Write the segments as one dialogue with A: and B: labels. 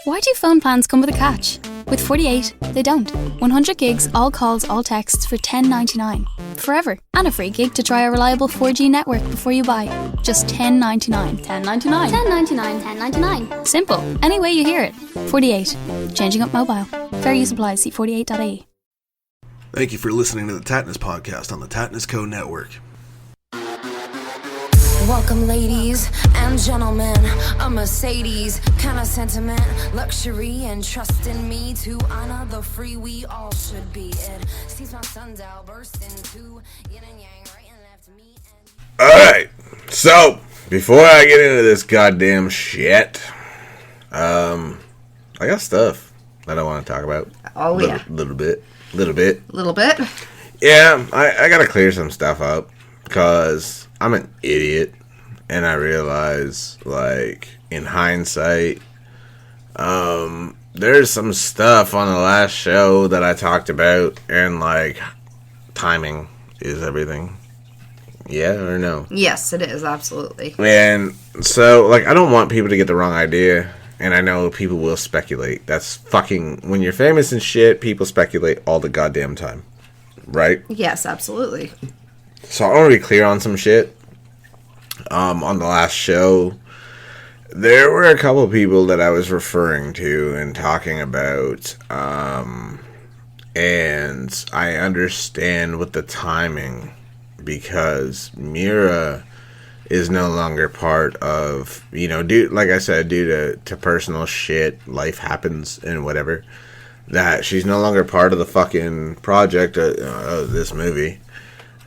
A: Why do phone plans come with a catch? With 48, they don't. 100 gigs, all calls, all texts for $10.99. Forever. And a free gig to try a reliable 4G network before you buy. Just $10.99. $10.99. $10.99. $10.99. Simple. Any way you hear it. 48. Changing up mobile. Fair use applies. See 48.ie.
B: Thank you for listening to the Tattness podcast on the Tattness Co. Network.
C: Welcome, ladies and gentlemen. A Mercedes kind of sentiment, luxury, and trust in me to honor the free we all should be. It seems my sundial burst into yin and yang, right and left me.
D: Alright, so before I get into this goddamn shit, I got stuff that I want to talk about.
E: Oh, yeah.
D: Little bit.
E: Yeah,
D: I gotta clear some stuff up because I'm an idiot, and I realize, like, in hindsight, there's some stuff on the last show that I talked about, and, like, timing is everything. Yeah or no?
E: Yes, it is, absolutely.
D: And so, like, I don't want people to get the wrong idea, and I know people will speculate. That's fucking, when you're famous and shit, people speculate all the goddamn time. Right?
E: Yes, absolutely.
D: So I want to be clear on some shit. On the last show, there were a couple people that I was referring to and talking about, and I understand with the timing, because Mira is no longer part of, like I said, due to personal shit, life happens and whatever, that she's no longer part of the fucking project of this movie.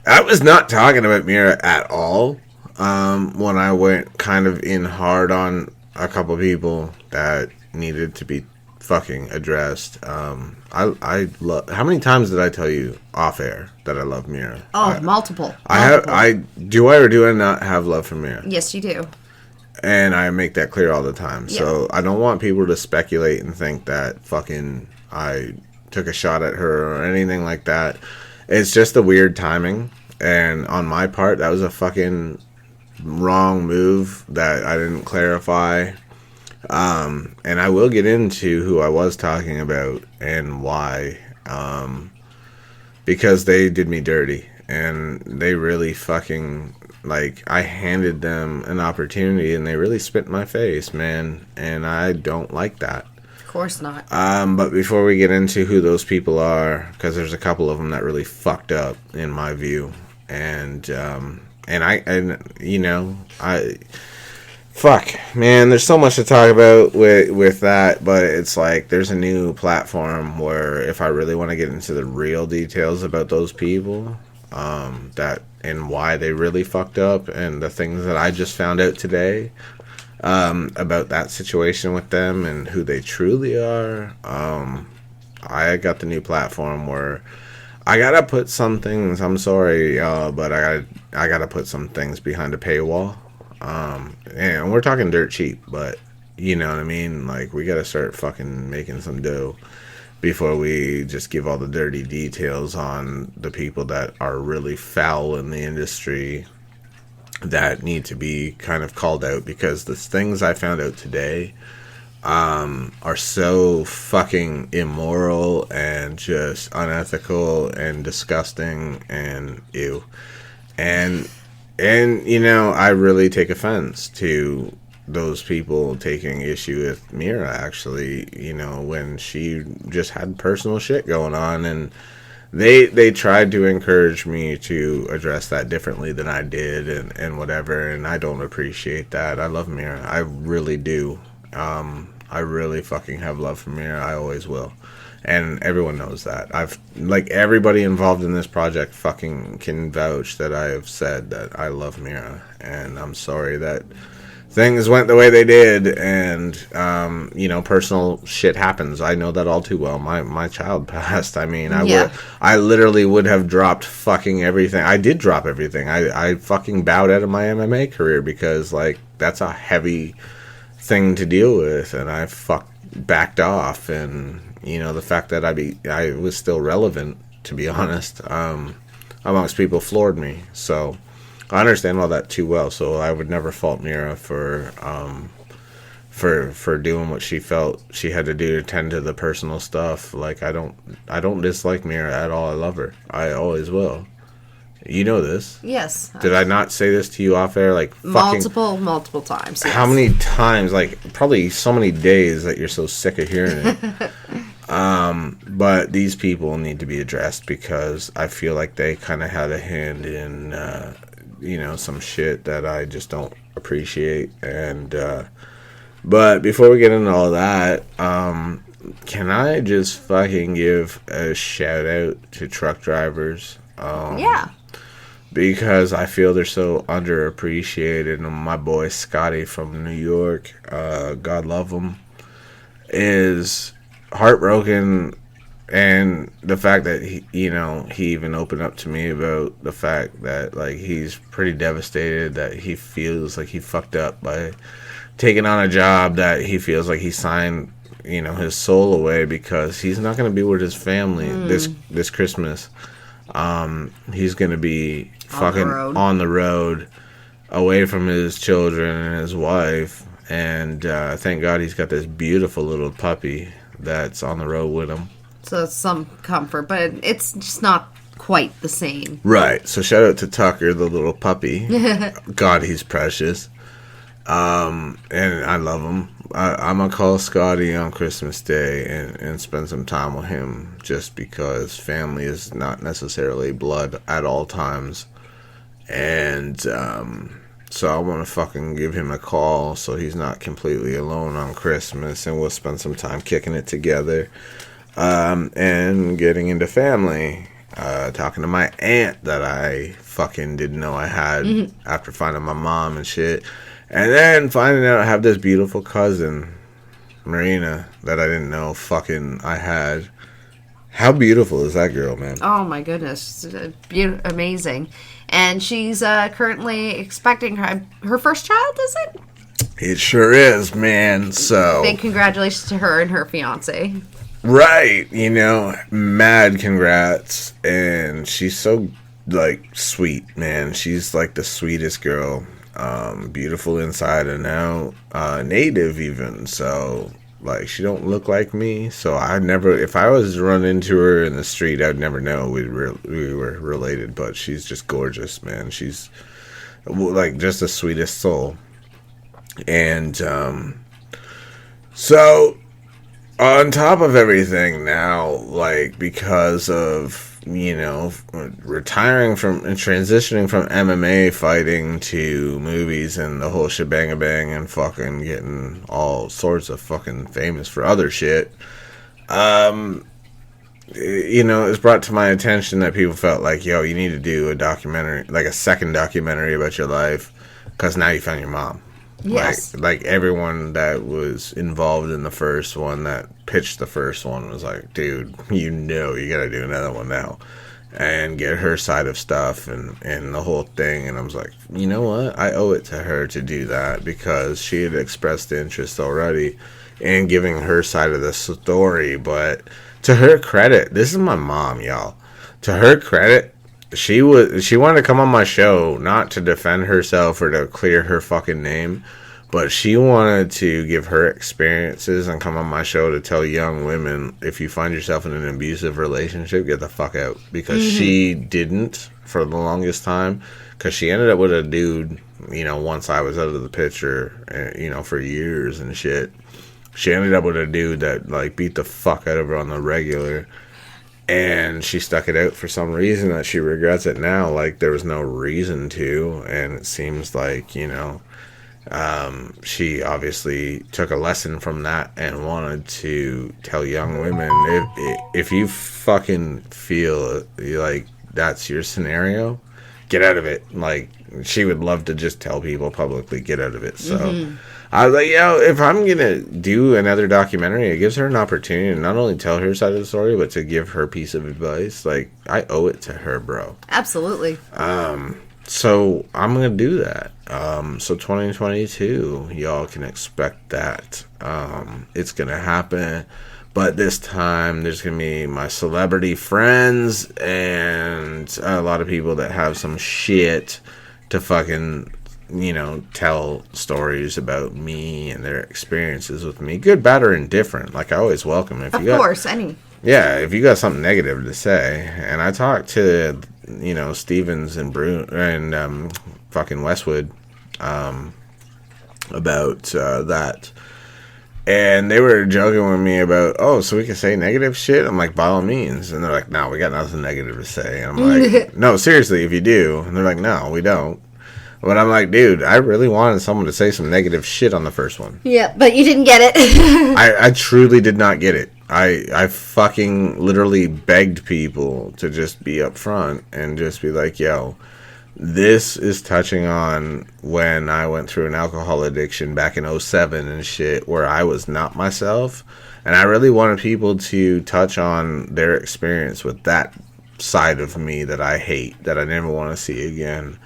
D: I was not talking about Mira at all when I went kind of in hard on a couple people that needed to be fucking addressed. I love. How many times did I tell you off air that I love Mira?
E: Oh, multiple.
D: I do or do I not have love for Mira?
E: Yes, you do.
D: And I make that clear all the time.
E: Yeah.
D: So I don't want people to speculate and think that fucking I took a shot at her or anything like that. It's just a weird timing. And on my part, that was a fucking wrong move that I didn't clarify. And I will get into who I was talking about and why. Because they did me dirty. And they really fucking, like, I handed them an opportunity and they really spit in my face, man. And I don't like that.
E: Of course not.
D: But before we get into who those people are, because there's a couple of them that really fucked up, in my view. Fuck, man, there's so much to talk about with that, but it's like, there's a new platform where if I really want to get into the real details about those people, that, and why they really fucked up, and the things that I just found out today, about that situation with them, and who they truly are, I got the new platform where I gotta put some things, I'm sorry, but I gotta put some things behind a paywall. And we're talking dirt cheap, but you know what I mean? Like, we gotta start fucking making some dough before we just give all the dirty details on the people that are really foul in the industry that need to be kind of called out, because the things I found out today are so fucking immoral and just unethical and disgusting and ew. And I really take offense to those people taking issue with Mira, actually, when she just had personal shit going on, and they tried to encourage me to address that differently than I did, and whatever, and I don't appreciate that. I love Mira. I really do. I really fucking have love for Mira. I always will. And everyone knows that. Everybody involved in this project fucking can vouch that I have said that I love Mira. And I'm sorry that things went the way they did, and personal shit happens. I know that all too well. My child passed. I mean, I literally would have dropped fucking everything. I did drop everything. I fucking bowed out of my MMA career because, like, that's a heavy thing to deal with, and I backed off. And the fact that I was still relevant, to be honest, amongst people, floored me. So I understand all that too well. So I would never fault Mira for for doing what she felt she had to do to tend to the personal stuff. Like, I don't dislike Mira at all. I love her. I always will. You know this.
E: Yes.
D: Did I not say this to you off air? Like, fucking
E: Multiple times. Yes.
D: how many times? Like, probably so many days that you're so sick of hearing it. But these people need to be addressed because I feel like they kind of had a hand in, some shit that I just don't appreciate. And, but before we get into all that, can I just fucking give a shout out to truck drivers?
E: Yeah.
D: Because I feel they're so underappreciated. And my boy Scotty from New York, God love him, is heartbroken. And the fact that he even opened up to me about the fact that, like, he's pretty devastated, that he feels like he fucked up by taking on a job that he feels like he signed, his soul away, because he's not going to be with his family this Christmas. He's going to be fucking on the road, away from his children and his wife. And thank God he's got this beautiful little puppy that's on the road with him.
E: So it's some comfort, but it's just not quite the same.
D: Right. So shout out to Tucker, the little puppy. God, he's precious. And I love him. I'm going to call Scotty on Christmas Day and spend some time with him, just because family is not necessarily blood at all times. And so I want to fucking give him a call so he's not completely alone on Christmas, and we'll spend some time kicking it together. And getting into family, talking to my aunt that I fucking didn't know I had after finding my mom and shit. And then finding out I have this beautiful cousin, Marina, that I didn't know fucking I had. How beautiful is that girl, man?
E: Oh my goodness. Amazing. And she's currently expecting her first child, is it?
D: It sure is, man. So
E: big congratulations to her and her fiance.
D: Right, mad congrats. And she's so, like, sweet, man. She's like the sweetest girl. Beautiful inside and out, native even. So, like, she don't look like me. So I never, if I was to run into her in the street, I'd never know we were related. But she's just gorgeous, man. She's like just the sweetest soul. And so on top of everything now, like, because of, retiring from and transitioning from MMA fighting to movies and the whole shebang-a-bang, and fucking getting all sorts of fucking famous for other shit, it's brought to my attention that people felt like, yo, you need to do a documentary, like a second documentary about your life, because now you found your mom.
E: Yes.
D: Like everyone that was involved in the first one, that pitched the first one, was like, dude, you gotta do another one now. And get her side of stuff and the whole thing. And I was like, you know what? I owe it to her to do that, because she had expressed interest already in giving her side of the story. But to her credit, this is my mom, y'all. To her credit, she wanted to come on my show, not to defend herself or to clear her fucking name, but she wanted to give her experiences and come on my show to tell young women, if you find yourself in an abusive relationship, get the fuck out. Because she didn't for the longest time, because she ended up with a dude, once I was out of the picture, for years and shit. She ended up with a dude that, like, beat the fuck out of her on the regular. And she stuck it out for some reason that she regrets it now. Like, there was no reason to. And it seems like, she obviously took a lesson from that and wanted to tell young women, if you fucking feel like that's your scenario, get out of it. Like, she would love to just tell people publicly, get out of it. So I was like, if I'm going to do another documentary, it gives her an opportunity to not only tell her side of the story, but to give her piece of advice. Like, I owe it to her, bro.
E: Absolutely.
D: So I'm going to do that. So 2022, y'all can expect that. It's going to happen. But this time, there's going to be my celebrity friends and a lot of people that have some shit to fucking tell stories about me and their experiences with me, good, bad, or indifferent. Like, I always welcome if
E: Of course, any.
D: Yeah, if you got something negative to say. And I talked to, Stevens and fucking Westwood about that. And they were joking with me about, so we can say negative shit? I'm like, by all means. And they're like, no, we got nothing negative to say. And I'm like, no, seriously, if you do. And they're like, no, we don't. But I'm like, dude, I really wanted someone to say some negative shit on the first one.
E: Yeah, but you didn't get it.
D: I truly did not get it. I fucking literally begged people to just be upfront and just be like, yo, this is touching on when I went through an alcohol addiction back in 2007 and shit, where I was not myself. And I really wanted people to touch on their experience with that side of me that I hate, that I never want to see again.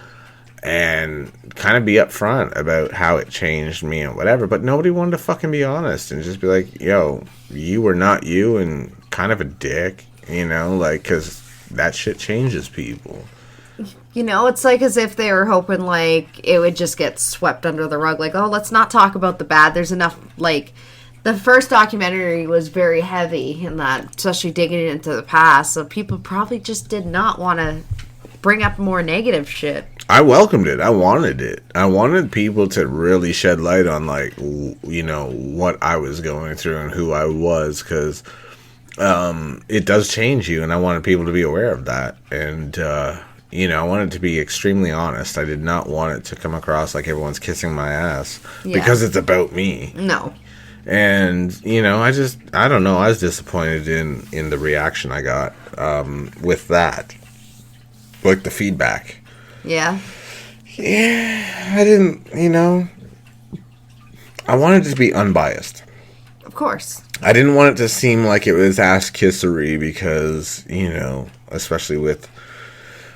D: And kind of be upfront about how it changed me and whatever. But nobody wanted to fucking be honest and just be like, yo, you were not you and kind of a dick, because that shit changes people.
E: It's like as if they were hoping, like, it would just get swept under the rug. Like, oh, let's not talk about the bad. There's enough, like, the first documentary was very heavy in that, especially digging into the past. So people probably just did not want to bring up more negative shit.
D: I welcomed it. I wanted it. I wanted people to really shed light on, like, what I was going through and who I was, because it does change you, and I wanted people to be aware of that. And, I wanted to be extremely honest. I did not want it to come across like everyone's kissing my ass because it's about me.
E: No.
D: And, I don't know. I was disappointed in the reaction I got with that. Like, the feedback.
E: Yeah.
D: Yeah, I didn't, I wanted it to be unbiased.
E: Of course.
D: I didn't want it to seem like it was ass-kissery because, especially with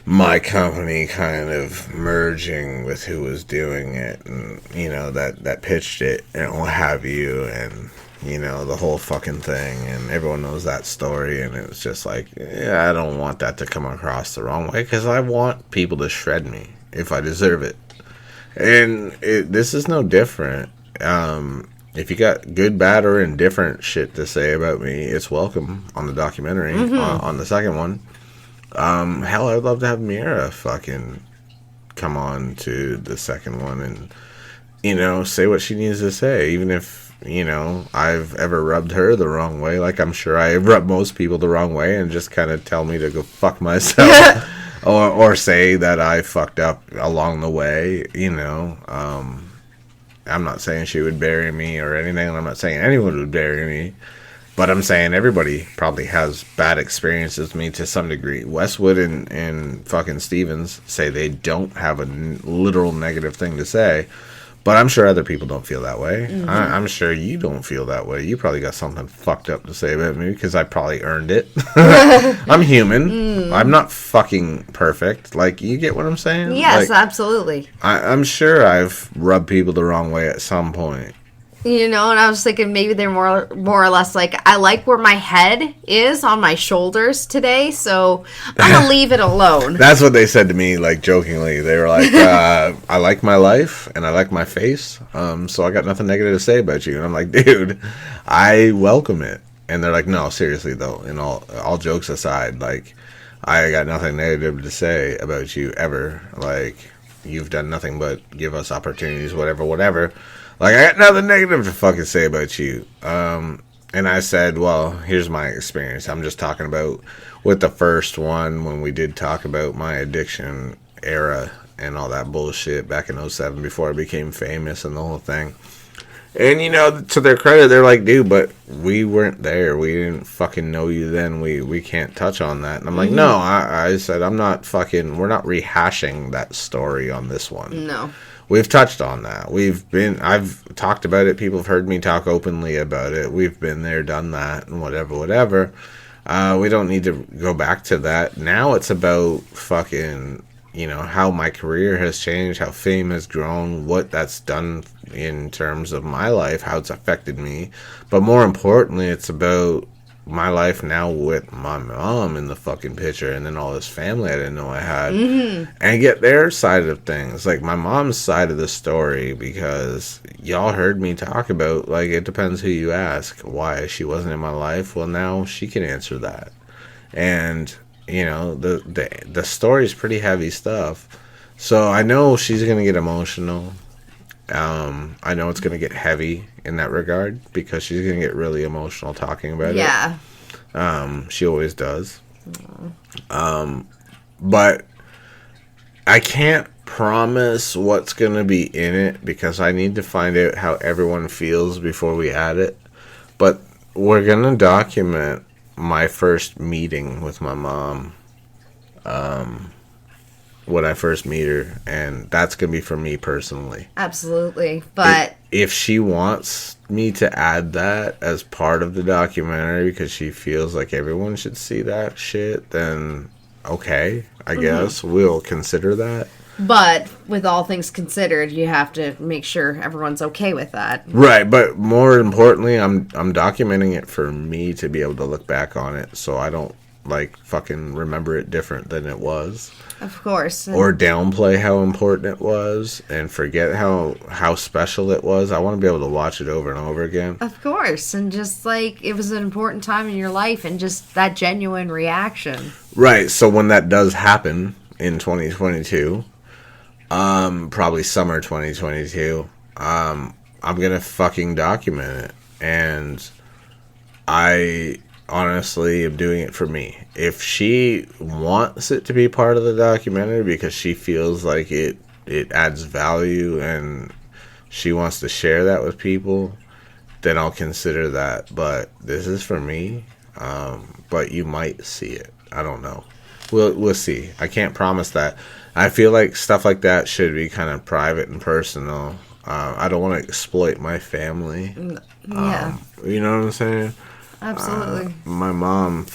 D: my company kind of merging with who was doing it and, that pitched it and what have you, and, the whole fucking thing, and everyone knows that story, and it was just like, I don't want that to come across the wrong way, because I want people to shred me if I deserve it. And this is no different. If you got good, bad, or indifferent shit to say about me, it's welcome on the documentary, on the second one. Hell, I'd love to have Mira fucking come on to the second one and, say what she needs to say, even if, I've ever rubbed her the wrong way. Like, I'm sure I rub most people the wrong way, and just kind of tell me to go fuck myself. or say that I fucked up along the way, I'm not saying she would bury me or anything. I'm not saying anyone would bury me. But I'm saying everybody probably has bad experiences with me to some degree. Westwood and fucking Stevens say they don't have a literal negative thing to say. But I'm sure other people don't feel that way. Mm-hmm. I'm sure you don't feel that way. You probably got something fucked up to say about me because I probably earned it. I'm human. I'm not fucking perfect. Like, you get what I'm saying?
E: Yes,
D: like,
E: absolutely.
D: I'm sure I've rubbed people the wrong way at some point.
E: And I was thinking maybe they're more or less like, I like where my head is on my shoulders today, so I'm going to leave it alone.
D: That's what they said to me, like, jokingly. They were like, I like my life, and I like my face, so I got nothing negative to say about you. And I'm like, dude, I welcome it. And they're like, no, seriously, though, and all jokes aside, like, I got nothing negative to say about you ever. Like, you've done nothing but give us opportunities, whatever. Like, I got nothing negative to fucking say about you. And I said, well, here's my experience. I'm just talking about with the first one when we did talk about my addiction era and all that bullshit back in 2007 before I became famous and the whole thing. And, to their credit, they're like, dude, but we weren't there. We didn't fucking know you then. We can't touch on that. And I'm like, no, I said, we're not rehashing that story on this one.
E: No.
D: We've touched on that. I've talked about it. People have heard me talk openly about it. We've been there, done that, and whatever. We don't need to go back to that. Now it's about fucking, how my career has changed, how fame has grown, what that's done in terms of my life, how it's affected me. But more importantly, it's about, my life now with my mom in the fucking picture, and then all this family I didn't know I had, and get their side of things, like my mom's side of the story, because y'all heard me talk about, like, it depends who you ask why she wasn't in my life. Well, now she can answer that. And the story's pretty heavy stuff, so I know she's gonna get emotional. I know it's gonna get heavy in that regard, because she's gonna get really emotional talking about it.
E: Yeah.
D: She always does. But I can't promise what's gonna be in it, because I need to find out how everyone feels before we add it. But we're gonna document my first meeting with my mom, when I first meet her, and that's gonna be for me personally.
E: Absolutely. But
D: if she wants me to add that as part of the documentary because she feels like everyone should see that shit, then okay, I guess we'll consider that.
E: But with all things considered, you have to make sure everyone's okay with that.
D: Right, but more importantly, I'm documenting it for me to be able to look back on it, so I don't like fucking remember it different than it was.
E: Of course.
D: Or downplay how important it was and forget how special it was. I want to be able to watch it over and over again.
E: Of course. And just like it was an important time in your life, and just that genuine reaction.
D: Right. So when that does happen in 2022, probably summer 2022, I'm going to fucking document it. And I honestly am doing it for me. If she wants it to be part of the documentary because she feels like it adds value and she wants to share that with people, then I'll consider that. But this is for me. But you might see it. I don't know. We'll see. I can't promise that. I feel like stuff like that should be kind of private and personal. I don't want to exploit my family.
E: Yeah.
D: You know what I'm saying?
E: Absolutely.
D: My mom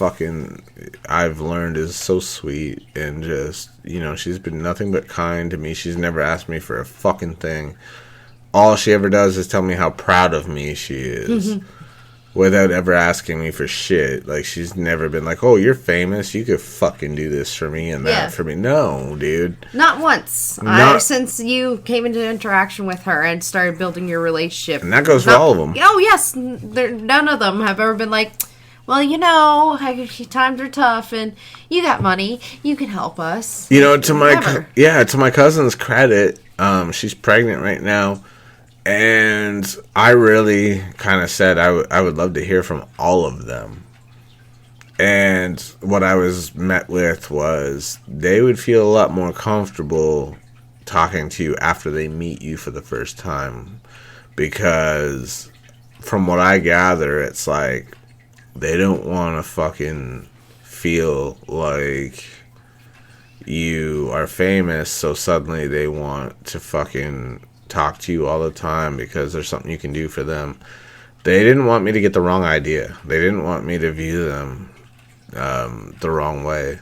D: I've learned is so sweet, and just, she's been nothing but kind to me. She's never asked me for a fucking thing. All she ever does is tell me how proud of me she is. Without ever asking me for shit. Like, she's never been like, oh, you're famous, you could fucking do this for me and that for me. No, dude.
E: Not once. Since you came into interaction with her and started building your relationship.
D: And that goes for all of them.
E: Oh, yes. None of them have ever been like, well, times are tough and you got money. You can help us.
D: To my cousin's credit, she's pregnant right now. And I really kind of said I would love to hear from all of them. And what I was met with was they would feel a lot more comfortable talking to you after they meet you for the first time. Because from what I gather, it's like they don't want to fucking feel like you are famous, so suddenly they want to fucking talk to you all the time because there's something you can do for them. They didn't want me to get the wrong idea. They didn't want me to view them the wrong way.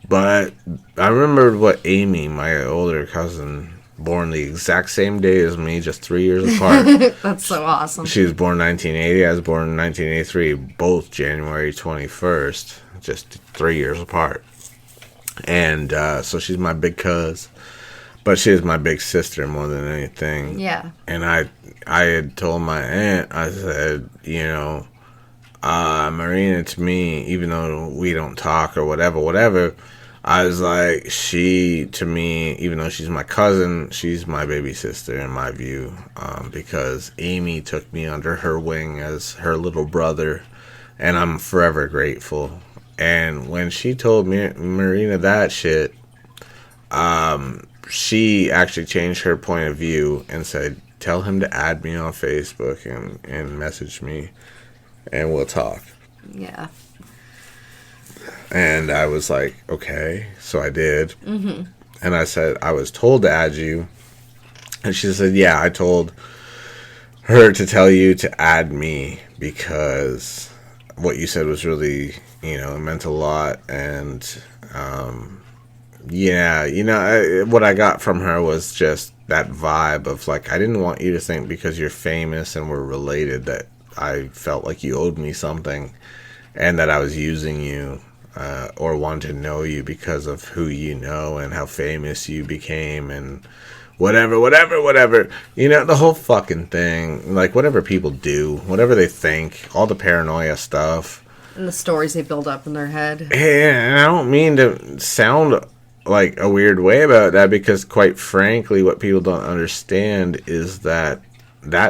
D: But I remember what Amy, my older cousin, born the exact same day as me, just 3 years apart.
E: That's so awesome.
D: She was born 1980. I was born in 1983, both January 21st, just 3 years apart. And so she's my big cuz. But she is my big sister more than anything. Yeah. And I had told my aunt, I said, Marina, to me, even though we don't talk or whatever, I was like, she, to me, even though she's my cousin, she's my baby sister in my view, because Amy took me under her wing as her little brother, and I'm forever grateful. And when she told me, Marina, that shit, she actually changed her point of view and said, tell him to add me on Facebook and message me, and we'll talk.
E: Yeah.
D: And I was like, okay. So I did. Mm-hmm. And I said, I was told to add you. And she said, yeah, I told her to tell you to add me because what you said was really, it meant a lot. And, what I got from her was just that vibe of like, I didn't want you to think because you're famous and we're related that I felt like you owed me something. and that I was using you or wanted to know you because of who you know and how famous you became and whatever. You know, the whole fucking thing. Like, whatever people do, whatever they think, all the paranoia stuff.
E: And the stories they build up in their head.
D: And I don't mean to sound like a weird way about that, because quite frankly, what people don't understand is that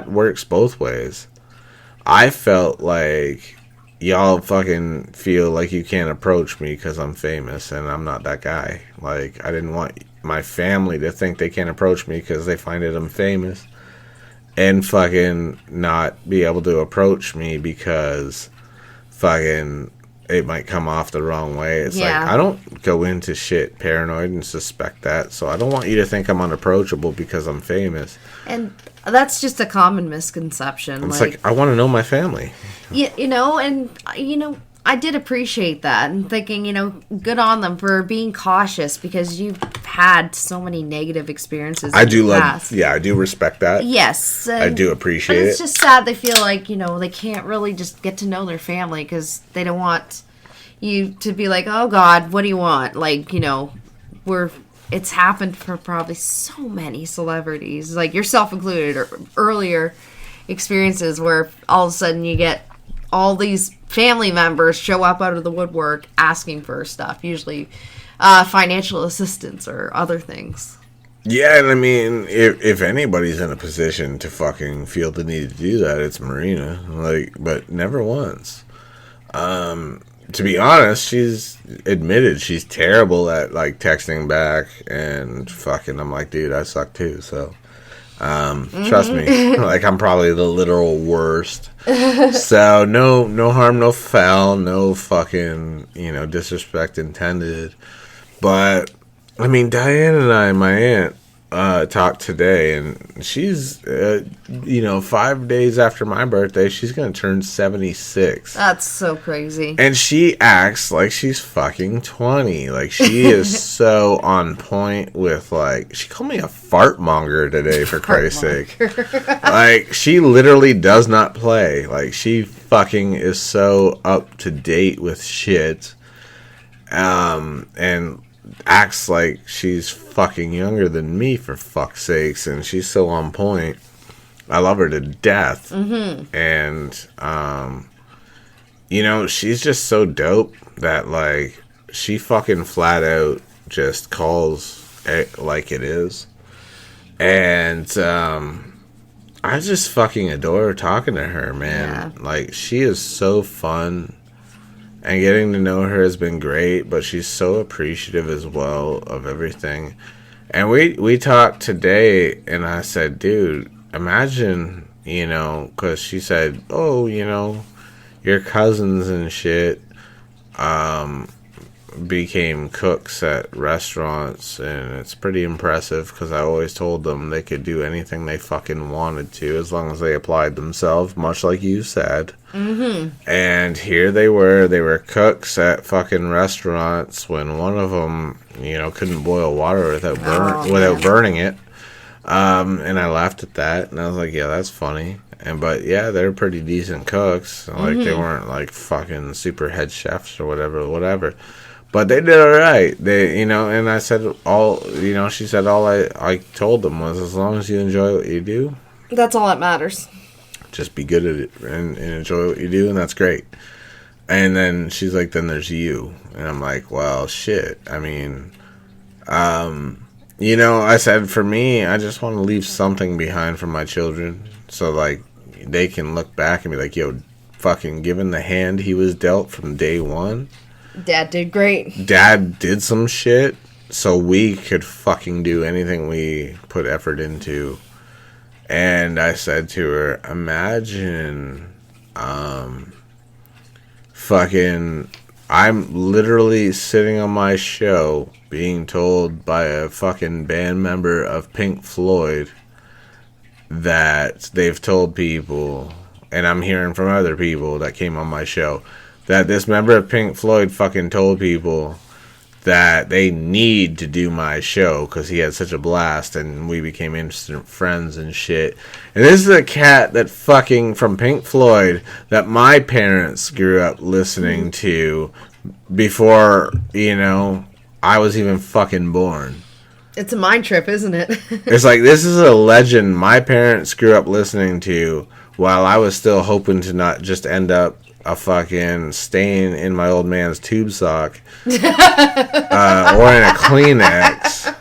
D: works both ways. I felt like y'all fucking feel like you can't approach me because I'm famous, and I'm not that guy. Like, I didn't want my family to think they can't approach me because they find it I'm famous, and fucking not be able to approach me because fucking it might come off the wrong way. It's like, I don't go into shit paranoid and suspect that, so I don't want you to think I'm unapproachable because I'm famous.
E: And that's just a common misconception.
D: It's like I want to know my family.
E: You know, I did appreciate that, and thinking, good on them for being cautious, because you've had so many negative experiences.
D: I do respect that.
E: Yes.
D: I do appreciate it.
E: But it's just sad they feel like, they can't really just get to know their family because they don't want you to be like, oh God, what do you want? Like, it's happened for probably so many celebrities, like yourself included, or earlier experiences where all of a sudden you get all these family members show up out of the woodwork asking for stuff, usually financial assistance or other things.
D: Yeah, and I mean, if anybody's in a position to fucking feel the need to do that, it's Marina. Like, but never once. To be honest, she's admitted she's terrible at, like, texting back, and fucking, I'm like, dude, I suck too, so, trust me, like, I'm probably the literal worst, so, no harm, no foul, no fucking, disrespect intended, but, I mean, Diane and I, my aunt, talked today, and she's, 5 days after my birthday, she's gonna turn 76.
E: That's so crazy.
D: And she acts like she's fucking 20. Like, she is so on point with, like, she called me a fart monger today, for Christ's sake. Like, she literally does not play. Like, she fucking is so up to date with shit. And acts like she's fucking younger than me, for fuck's sakes, and she's so on point. I love her to death. Mm-hmm. And she's just so dope that, like, she fucking flat out just calls it like it is. And I just fucking adore talking to her, man. Yeah. Like, she is so fun. And getting to know her has been great, but she's so appreciative as well of everything. And we talked today, and I said, dude, imagine, because she said, oh, your cousins and shit became cooks at restaurants, and it's pretty impressive, because I always told them they could do anything they fucking wanted to as long as they applied themselves, much like you said. Mm-hmm. And here they were cooks at fucking restaurants when one of them, couldn't boil water without burning it. And I laughed at that, and I was like, yeah, that's funny. But yeah, they're pretty decent cooks. Like, they weren't like fucking super head chefs or whatever. But they did all right. They, and I said she said all I told them was, as long as you enjoy what you do,
E: that's all that matters. Just
D: be good at it and enjoy what you do, and that's great. And then she's like, then there's you. And I'm like, well, shit. I mean, I said, for me, I just want to leave something behind for my children. So, like, they can look back and be like, yo, fucking given the hand he was dealt from day one,
E: Dad did great.
D: Dad did some shit, so we could fucking do anything we put effort into. And I said to her, imagine, I'm literally sitting on my show being told by a fucking band member of Pink Floyd that they've told people, and I'm hearing from other people that came on my show, that this member of Pink Floyd fucking told people that they need to do my show because he had such a blast and we became instant friends and shit. And this is a cat that fucking from Pink Floyd that my parents grew up listening to before, you know, I was even fucking born.
E: It's a mind trip, isn't it?
D: It's like, this is a legend my parents grew up listening to while I was still hoping to not just end up a fucking stain in my old man's tube sock or in a Kleenex.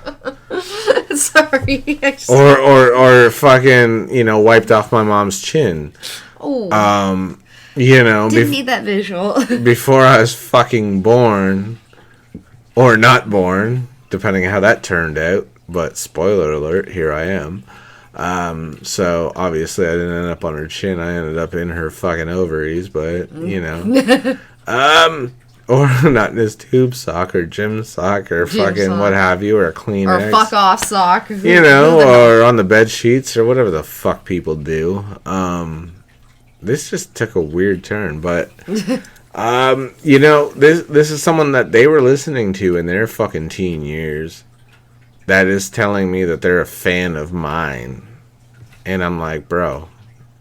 E: Sorry.
D: Or fucking, you know, wiped off my mom's chin.
E: Oh.
D: You know,
E: Didn't need that visual. Before
D: I was fucking born or not born, depending on how that turned out. But spoiler alert, here I am. So obviously I didn't end up on her chin. I ended up in her fucking ovaries, but you know, or not in his tube sock or gym sock or fucking sock. What have you, or a Kleenex
E: or fuck off sock,
D: you know, or on the bed sheets or whatever the fuck people do. This just took a weird turn, but you know, this is someone that they were listening to in their fucking teen years that is telling me that they're a fan of mine. And I'm like, bro,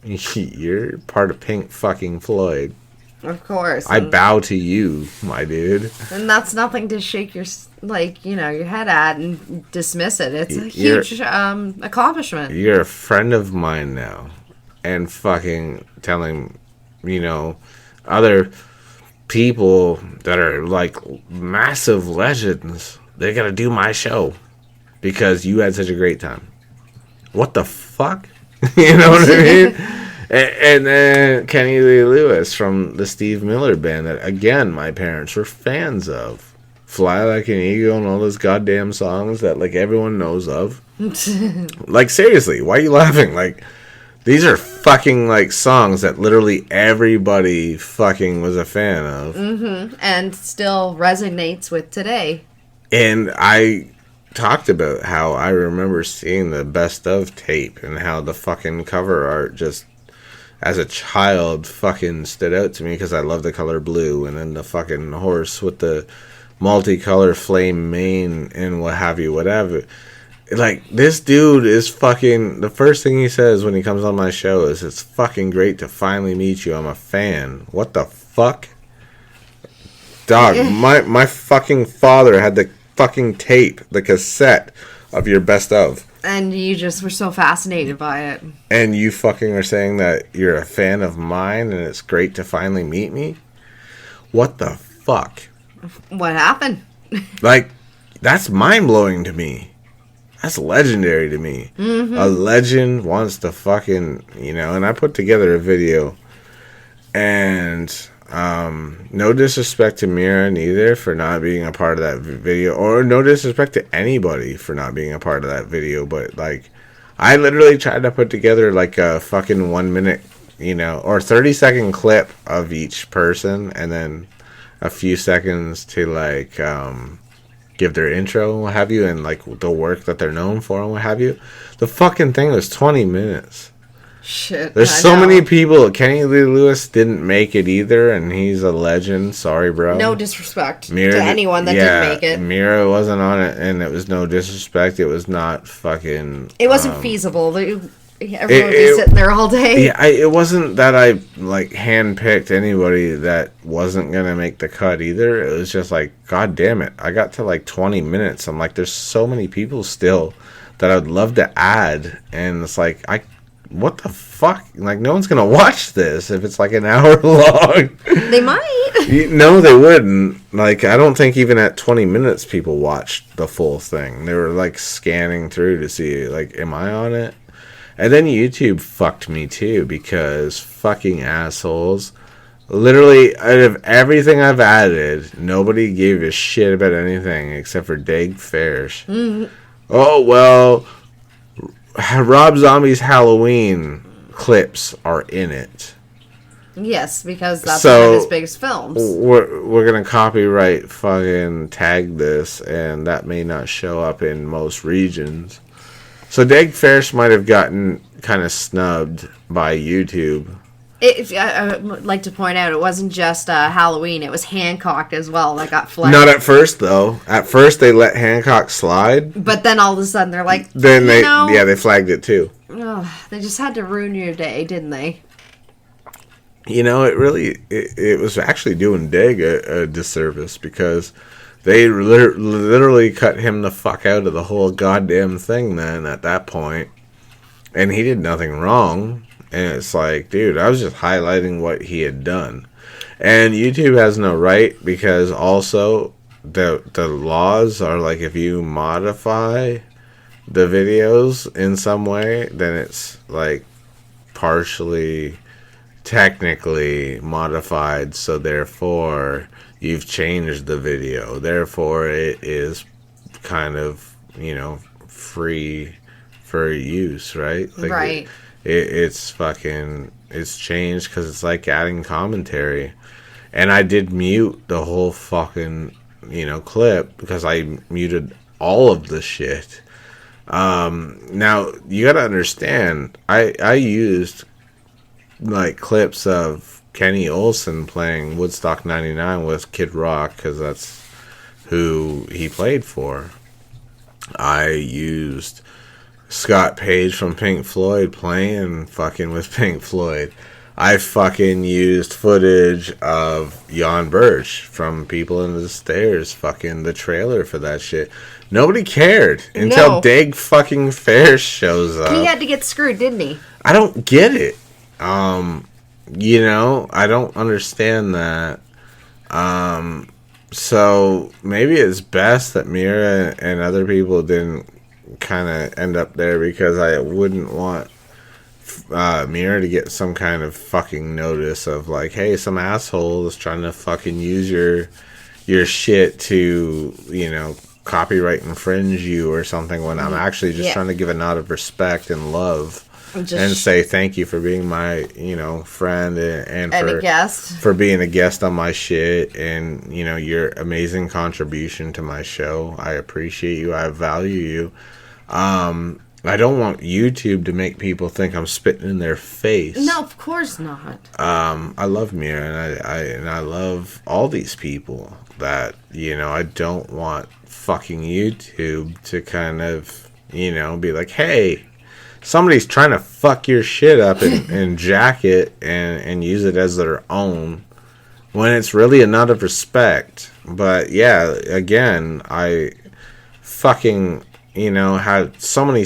D: you're part of Pink fucking Floyd.
E: Of course.
D: I bow to you, my dude.
E: And that's nothing to shake your, like, you know, your head at and dismiss it. It's a huge accomplishment.
D: You're a friend of mine now. And fucking telling, you know, other people that are like massive legends, they gotta do my show because you had such a great time. What the fuck? You know what I mean? And then Kenny Lee Lewis from the Steve Miller Band that, again, my parents were fans of. Fly Like an Eagle and all those goddamn songs that, like, everyone knows of. Like, seriously, why are you laughing? Like, these are fucking, like, songs that literally everybody fucking was a fan of.
E: Mm-hmm. And still resonates with today.
D: And I talked about how I remember seeing the best of tape and how the fucking cover art just as a child fucking stood out to me because I love the color blue, and then the fucking horse with the multicolor flame mane and what have you, whatever. Like, this dude is fucking, the first thing he says when he comes on my show is, it's fucking great to finally meet you, I'm a fan. What the fuck? Dog, my fucking father had the fucking tape, the cassette of your best of.
E: And you just were so fascinated by it.
D: And you fucking are saying that you're a fan of mine and it's great to finally meet me? What the fuck?
E: What happened?
D: Like, that's mind-blowing to me. That's legendary to me. Mm-hmm. A legend wants to fucking, you know, and I put together a video and no disrespect to Mira neither for not being a part of that video, or no disrespect to anybody for not being a part of that video, but like I literally tried to put together like a fucking 1 minute, you know, or 30-second clip of each person and then a few seconds to like give their intro and what have you, and like the work that they're known for and what have you. The fucking thing was 20 minutes.
E: Shit.
D: There's so many people. Kenny Lee Lewis didn't make it either, and he's a legend. Sorry, bro.
E: No disrespect to anyone that didn't make it.
D: Mira wasn't on it, and it was no disrespect. It was not fucking...
E: It wasn't feasible. Everyone would be sitting there all day.
D: Yeah, it wasn't that I, like, handpicked anybody that wasn't going to make the cut either. It was just like, God damn it. I got to, like, 20 minutes. I'm like, there's so many people still that I'd love to add, and it's like, what the fuck? Like, no one's gonna watch this if it's like an hour long.
E: They might.
D: No, they wouldn't. Like, I don't think even at 20 minutes people watched the full thing. They were like scanning through to see, like, am I on it? And then YouTube fucked me too, because fucking assholes. Literally, out of everything I've added, nobody gave a shit about anything except for Dag Fairs. Mm-hmm. Oh, well, Rob Zombie's Halloween clips are in it.
E: Yes, because that's one of his biggest films.
D: We're gonna copyright fucking tag this, and that may not show up in most regions. So Dag Fairs might have gotten kind of snubbed by YouTube,
E: I would like to point out, it wasn't just Halloween. It was Hancock as well that got flagged.
D: Not at first, though. At first, they let Hancock slide.
E: But then all of a sudden, they're like,
D: then they flagged it too.
E: They just had to ruin your day, didn't they?
D: You know, it was actually doing Dig a disservice because they literally cut him the fuck out of the whole goddamn thing then at that point. And he did nothing wrong. And it's like, dude, I was just highlighting what he had done. And YouTube has no right because also the laws are like if you modify the videos in some way, then it's like partially technically modified, so therefore you've changed the video, therefore it is kind of, you know, free for use, right? Like
E: right.
D: It's changed because it's like adding commentary. And I did mute the whole fucking, you know, clip because I muted all of the shit. Now you gotta understand, I used like clips of Kenny Olsen playing Woodstock 99 with Kid Rock because that's who he played for. I used Scott Page from Pink Floyd playing fucking with Pink Floyd. I fucking used footage of Jan Birch from People in the Stairs, fucking the trailer for that shit. Nobody cared until Dag fucking Fair shows up.
E: He had to get screwed, didn't he?
D: I don't get it. You know, I don't understand that. So maybe it's best that Mira and other people didn't kind of end up there because I wouldn't want Mira to get some kind of fucking notice of like, hey, some asshole is trying to fucking use your shit to, you know, copyright infringe you or something when I'm actually just trying to give a nod of respect and love. And say thank you for being my, you know, friend and for
E: a guest.
D: For being a guest on my shit and, you know, your amazing contribution to my show. I appreciate you. I value you. I don't want YouTube to make people think I'm spitting in their face.
E: No, of course not.
D: I love Mira and I love all these people that, you know, I don't want fucking YouTube to kind of, you know, be like, hey, somebody's trying to fuck your shit up and jack it and use it as their own when it's really a nod of respect. But yeah, again, I fucking, you know, had so many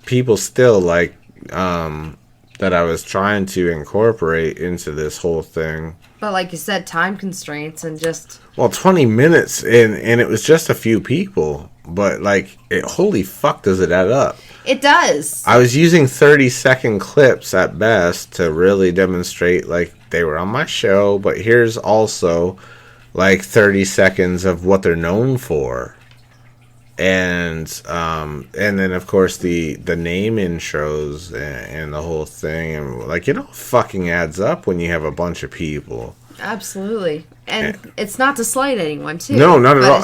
D: people still like that I was trying to incorporate into this whole thing.
E: But like you said, time constraints and just...
D: Well, 20 minutes and it was just a few people. But like, holy fuck does it add up.
E: It does.
D: I was using 30-second clips at best to really demonstrate, like, they were on my show, but here's also, like, 30 seconds of what they're known for. And then, of course, the name intros and the whole thing. And, like, it all fucking adds up when you have a bunch of people.
E: Absolutely. And it's not to slight anyone, too.
D: No, not at all.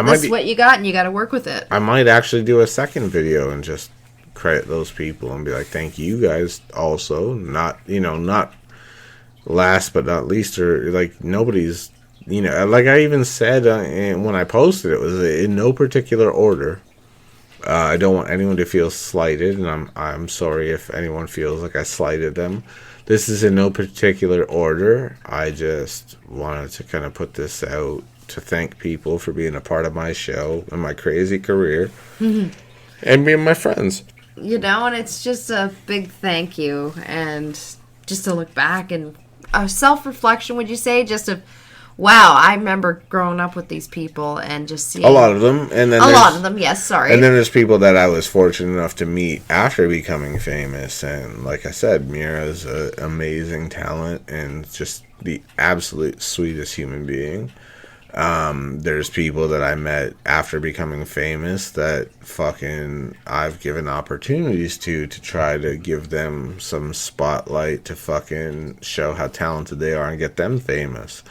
E: This is what you got, and you got to work with it.
D: I might actually do a second video and just credit those people and be like, thank you guys also. Not, you know, not last but not least, or like nobody's, you know, like I even said when I posted it was in no particular order. I don't want anyone to feel slighted, and I'm sorry if anyone feels like I slighted them. This is in no particular order. I just wanted to kind of put this out to thank people for being a part of my show and my crazy career and being my friends.
E: You know, and it's just a big thank you, and just to look back and a self-reflection, would you say? Just of, wow, I remember growing up with these people and just seeing...
D: A lot of them. And then
E: a lot of them, yes, sorry.
D: And then there's people that I was fortunate enough to meet after becoming famous, and like I said, Mira's an amazing talent and just the absolute sweetest human being. There's people that I met after becoming famous that fucking I've given opportunities to try to give them some spotlight to fucking show how talented they are and get them famous.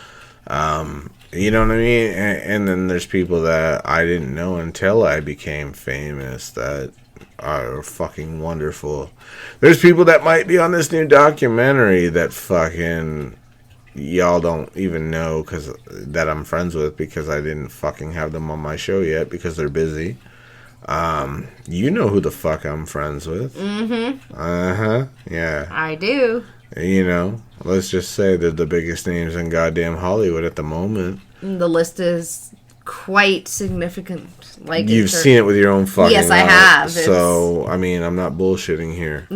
D: You know what I mean? And then there's people that I didn't know until I became famous that, are fucking wonderful. There's people that might be on this new documentary that fucking y'all don't even know that I'm friends with because I didn't fucking have them on my show yet because they're busy. You know who the fuck I'm friends with. Mm-hmm. Uh-huh. Yeah.
E: I do.
D: You know, let's just say they're the biggest names in goddamn Hollywood at the moment.
E: The list is quite significant. Like
D: you've seen it with your own fucking
E: yes, I have.
D: So I mean, I'm not bullshitting here.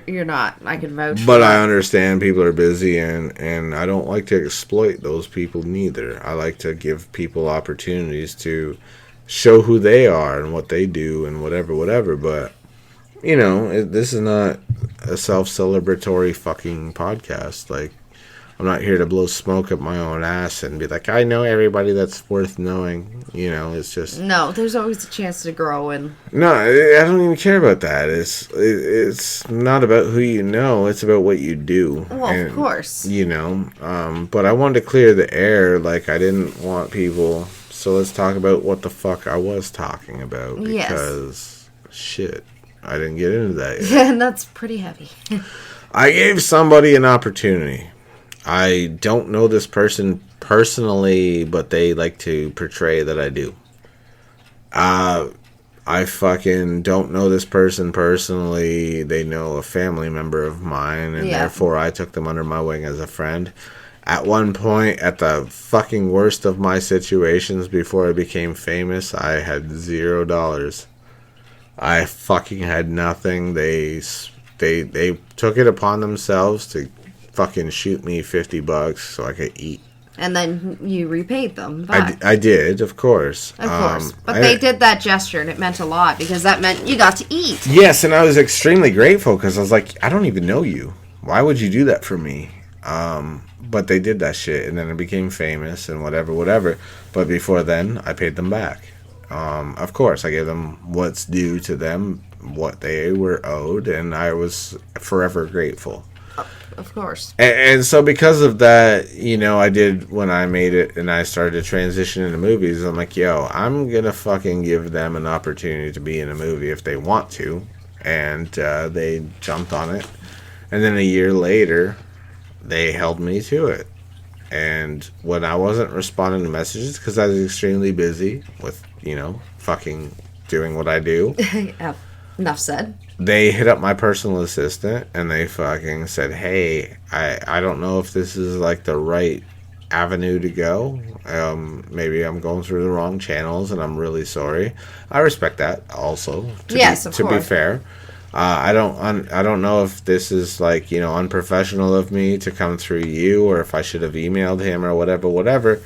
E: You're not. I can vouch.
D: But I understand people are busy, and I don't like to exploit those people neither. I like to give people opportunities to show who they are and what they do and whatever. But you know, this is not a self-celebratory fucking podcast. Like, I'm not here to blow smoke up my own ass and be like, I know everybody that's worth knowing. You know, it's just...
E: No, there's always a chance to grow and...
D: No, I don't even care about that. It's not about who you know. It's about what you do.
E: Well,
D: and,
E: of course.
D: You know, but I wanted to clear the air. Like, I didn't want people... So let's talk about what the fuck I was talking about. Because, shit, I didn't get into that yet.
E: Yeah, and that's pretty heavy.
D: I gave somebody an opportunity. I don't know this person personally, but they like to portray that I do. I fucking don't know this person personally. They know a family member of mine, and therefore I took them under my wing as a friend. At one point, at the fucking worst of my situations before I became famous, I had $0. I fucking had nothing. They took it upon themselves to fucking shoot me $50 so I could eat.
E: And then you repaid them back.
D: I did, of course.
E: Of course. But they did that gesture, and it meant a lot, because that meant you got to eat.
D: Yes, and I was extremely grateful, because I was like, I don't even know you. Why would you do that for me? But they did that shit, and then I became famous, and whatever. But before then, I paid them back. Of course, I gave them what's due to them, what they were owed, and I was forever grateful.
E: Of course.
D: And so because of that, you know, I did when I made it and I started to transition into movies, I'm like, yo, I'm going to fucking give them an opportunity to be in a movie if they want to. And they jumped on it. And then a year later, they held me to it. And when I wasn't responding to messages, because I was extremely busy with, you know, fucking doing what I do.
E: Enough said.
D: They hit up my personal assistant and they fucking said, hey, I don't know if this is like the right avenue to go. Maybe I'm going through the wrong channels and I'm really sorry. I respect that also. To be fair. I don't know if this is like, you know, unprofessional of me to come through you or if I should have emailed him or whatever.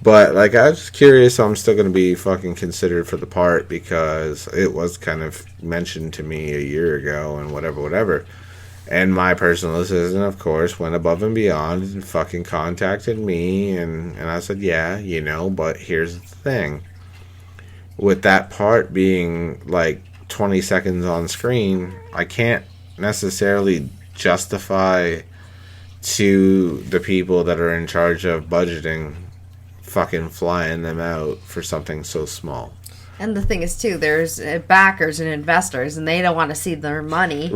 D: But, like, I was curious, so I'm still going to be fucking considered for the part because it was kind of mentioned to me a year ago and whatever. And my personal assistant, of course, went above and beyond and fucking contacted me. And I said, yeah, you know, but here's the thing. With that part being, like, 20 seconds on screen, I can't necessarily justify to the people that are in charge of budgeting fucking flying them out for something so small.
E: And the thing is, too, there's backers and investors, and they don't want to see their money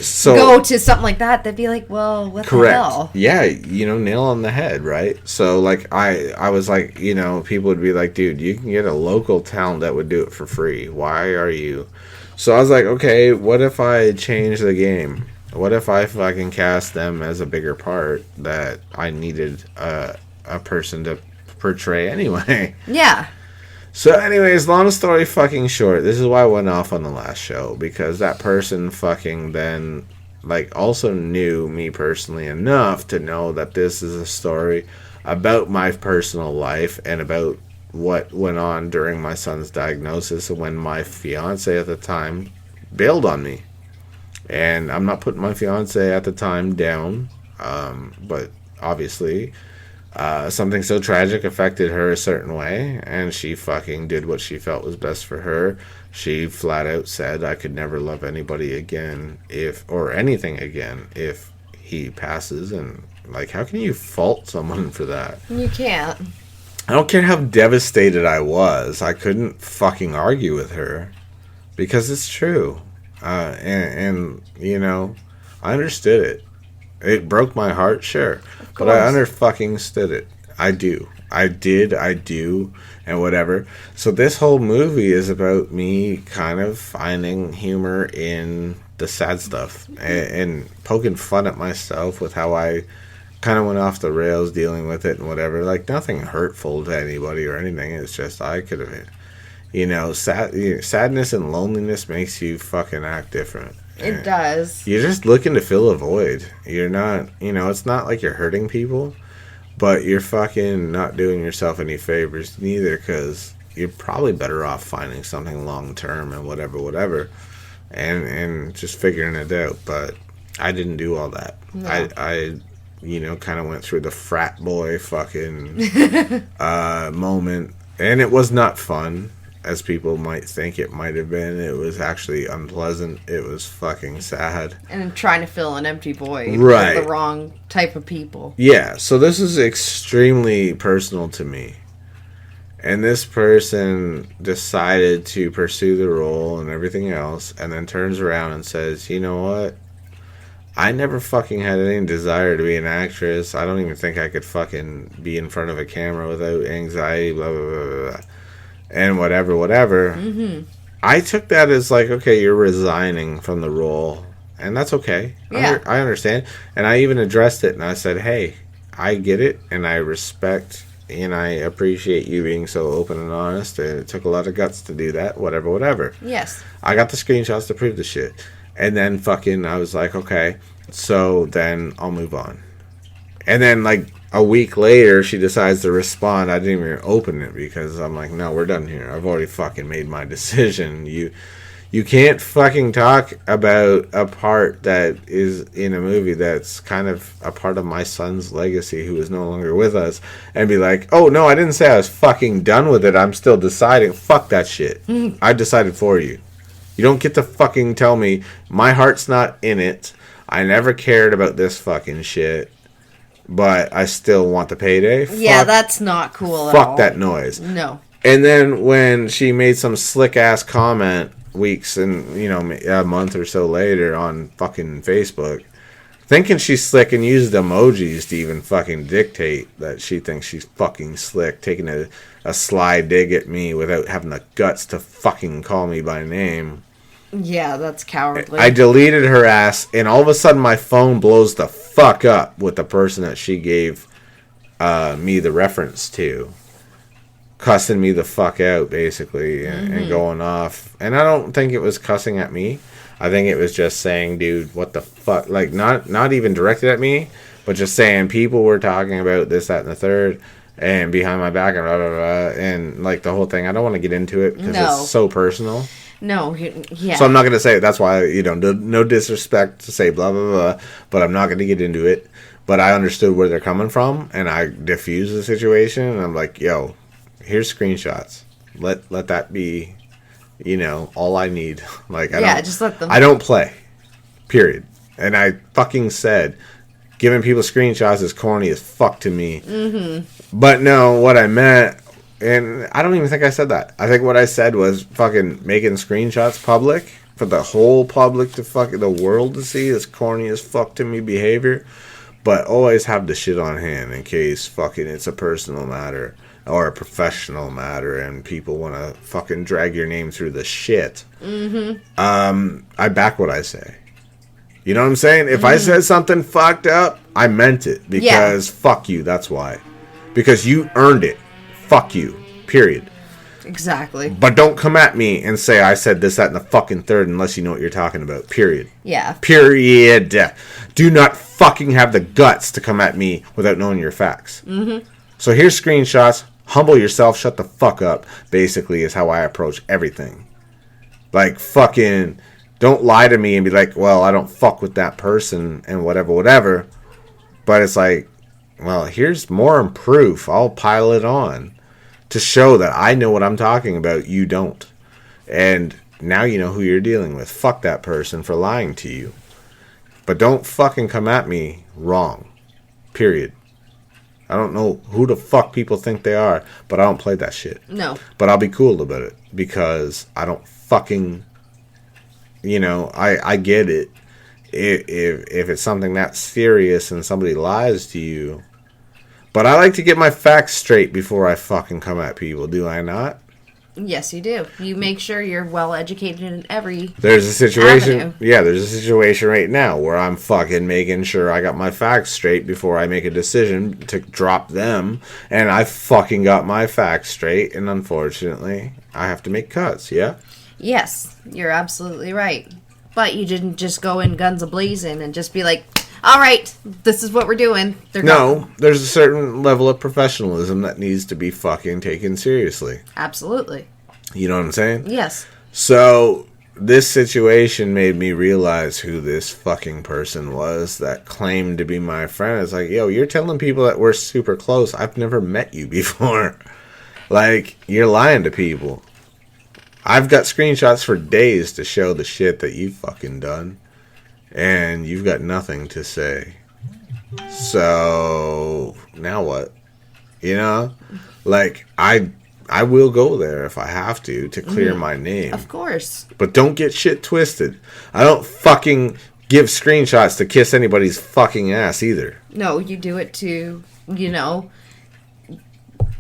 D: so
E: go to something like that. They'd be like, well, what the hell?
D: Yeah, you know, nail on the head, right? So, like, I was like, you know, people would be like, dude, you can get a local talent that would do it for free. Why are you... So I was like, okay, what if I change the game? What if I fucking cast them as a bigger part that I needed a person to portray anyway?
E: Yeah.
D: So anyways, long story fucking short, this is why I went off on the last show, because that person fucking then, like, also knew me personally enough to know that this is a story about my personal life and about what went on during my son's diagnosis and when my fiance at the time bailed on me. And I'm not putting my fiance at the time down, but obviously something so tragic affected her a certain way, and she fucking did what she felt was best for her. She flat out said I could never love anybody again or anything again if he passes. And, like, how can you fault someone for that?
E: You can't.
D: I don't care how devastated I was. I couldn't fucking argue with her because it's true. And you know, I understood it. It broke my heart, sure, but I under-fucking-stood it. I do. I do, and whatever. So this whole movie is about me kind of finding humor in the sad stuff and poking fun at myself with how I kind of went off the rails dealing with it and whatever. Like, nothing hurtful to anybody or anything. It's just I could have, you know, sadness and loneliness makes you fucking act different.
E: It does.
D: You're just looking to fill a void. You're not, you know, it's not like you're hurting people, but you're fucking not doing yourself any favors neither, because you're probably better off finding something long term and whatever, and just figuring it out. But I didn't do all that. No. I you know, kind of went through the frat boy fucking moment, and it was not fun, as people might think it might have been. It was actually unpleasant. It was fucking sad. And
E: trying to fill an empty void
D: right.
E: with the wrong type of people.
D: Yeah, so this is extremely personal to me. And this person decided to pursue the role and everything else, and then turns around and says, you know what? I never fucking had any desire to be an actress. I don't even think I could fucking be in front of a camera without anxiety, blah, blah, blah, blah. And whatever. Mm-hmm. I took that as like, okay, you're resigning from the role, and that's okay.
E: Yeah.
D: I understand. And I even addressed it, and I said, hey, I get it, and I respect, and I appreciate you being so open and honest, and it took a lot of guts to do that, whatever.
E: Yes.
D: I got the screenshots to prove the shit. And then fucking, I was like, okay, so then I'll move on. And then, like, a week later, she decides to respond. I didn't even open it because I'm like, no, we're done here. I've already fucking made my decision. You can't fucking talk about a part that is in a movie that's kind of a part of my son's legacy, who is no longer with us, and be like, oh, no, I didn't say I was fucking done with it. I'm still deciding. Fuck that shit. I decided for you. You don't get to fucking tell me my heart's not in it. I never cared about this fucking shit, but I still want the payday.
E: Yeah, that's not cool at all.
D: Fuck that noise.
E: No.
D: And then when she made some slick ass comment weeks and, you know, a month or so later on fucking Facebook, thinking she's slick, and used emojis to even fucking dictate that she thinks she's fucking slick, taking a sly dig at me without having the guts to fucking call me by name.
E: Yeah, that's cowardly.
D: I deleted her ass, and all of a sudden my phone blows the fuck up with the person that she gave me the reference to, cussing me the fuck out, basically, and going off. And I don't think it was cussing at me. I think it was just saying, dude, what the fuck? Like, not even directed at me, but just saying people were talking about this, that, and the third, and behind my back, and blah, blah, blah, and, like, the whole thing. I don't want to get into it because it's so personal.
E: No, yeah.
D: So I'm not going to say it. That's why, you know, no disrespect to say blah, blah, blah, but I'm not going to get into it. But I understood where they're coming from, and I diffused the situation, and I'm like, yo, here's screenshots. Let that be, you know, all I need. Like,
E: just let them.
D: I don't play. Period. And I fucking said, giving people screenshots is corny as fuck to me. Mm-hmm. But no, what I meant, and I don't even think I said that. I think what I said was fucking making screenshots public for the whole public to fucking the world to see is corny as fuck to me behavior. But always have the shit on hand in case fucking it's a personal matter or a professional matter and people want to fucking drag your name through the shit. Mm-hmm. I back what I say. You know what I'm saying? If I said something fucked up, I meant it. Because fuck you, that's why. Because you earned it. Fuck you. Period.
E: Exactly.
D: But don't come at me and say I said this, that, and the fucking third unless you know what you're talking about. Period.
E: Yeah.
D: Period. Do not fucking have the guts to come at me without knowing your facts. Mm-hmm. So here's screenshots. Humble yourself. Shut the fuck up. Basically is how I approach everything. Like, fucking don't lie to me and be like, well, I don't fuck with that person and whatever. But it's like, well, here's more proof. I'll pile it on to show that I know what I'm talking about. You don't. And now you know who you're dealing with. Fuck that person for lying to you. But don't fucking come at me wrong. Period. I don't know who the fuck people think they are, but I don't play that shit.
E: No.
D: But I'll be cool about it because I don't fucking I get it. If it's something that serious and somebody lies to you. But I like to get my facts straight before I fucking come at people, do I not?
E: Yes, you do. You make sure you're well educated in every
D: There's a situation.
E: avenue.
D: Yeah, there's a situation right now where I'm fucking making sure I got my facts straight before I make a decision to drop them. And I fucking got my facts straight. And unfortunately, I have to make cuts, yeah?
E: Yes, you're absolutely right. But you didn't just go in guns a-blazing and just be like, all right, this is what we're doing.
D: No, there's a certain level of professionalism that needs to be fucking taken seriously.
E: Absolutely.
D: You know what I'm saying?
E: Yes.
D: So, this situation made me realize who this fucking person was that claimed to be my friend. It's like, yo, you're telling people that we're super close. I've never met you before. Like, you're lying to people. I've got screenshots for days to show the shit that you've fucking done. And you've got nothing to say. So, now what? You know? Like, I will go there if I have to clear my name.
E: Of course.
D: But don't get shit twisted. I don't fucking give screenshots to kiss anybody's fucking ass either.
E: No, you do it to,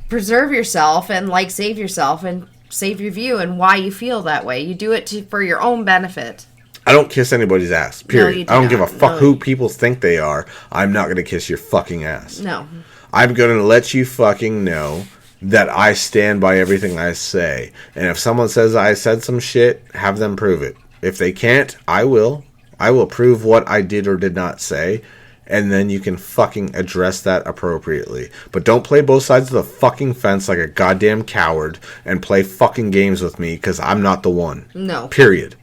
E: preserve yourself and, save yourself and save your view and why you feel that way. You do it for your own benefit.
D: I don't kiss anybody's ass, period.
E: No, you do
D: I don't give a
E: not.
D: fuck
E: No.
D: who people think they are. I'm not going to kiss your fucking ass.
E: No.
D: I'm going to let you fucking know that I stand by everything I say. And if someone says I said some shit, have them prove it. If they can't, I will. I will prove what I did or did not say. And then you can fucking address that appropriately. But don't play both sides of the fucking fence like a goddamn coward and play fucking games with me because I'm not the one.
E: No.
D: Period.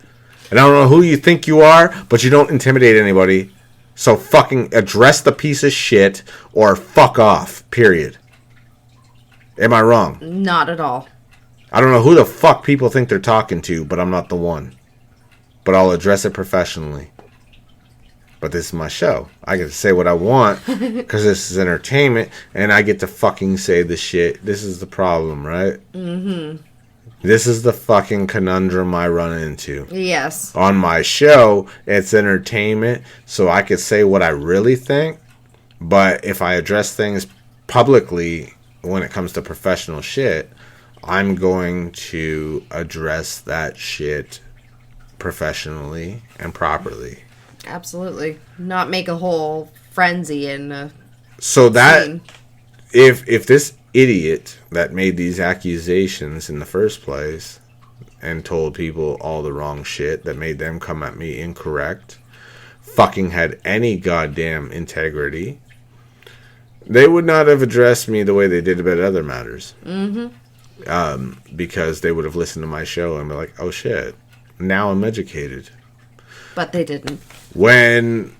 D: And I don't know who you think you are, but you don't intimidate anybody. So fucking address the piece of shit or fuck off. Period. Am I wrong?
E: Not at all.
D: I don't know who the fuck people think they're talking to, but I'm not the one. But I'll address it professionally. But this is my show. I get to say what I want because this is entertainment and I get to fucking say the shit. This is the problem, right? Mm-hmm. This is the fucking conundrum I run into.
E: Yes.
D: On my show, it's entertainment, so I could say what I really think. But if I address things publicly when it comes to professional shit, I'm going to address that shit professionally and properly.
E: Absolutely. Not make a whole frenzy and
D: So that
E: scene.
D: if this idiot that made these accusations in the first place and told people all the wrong shit that made them come at me incorrect fucking had any goddamn integrity, they would not have addressed me the way they did about other matters. Mm-hmm. Because they would have listened to my show and be like, oh shit, now I'm educated.
E: But they didn't.
D: When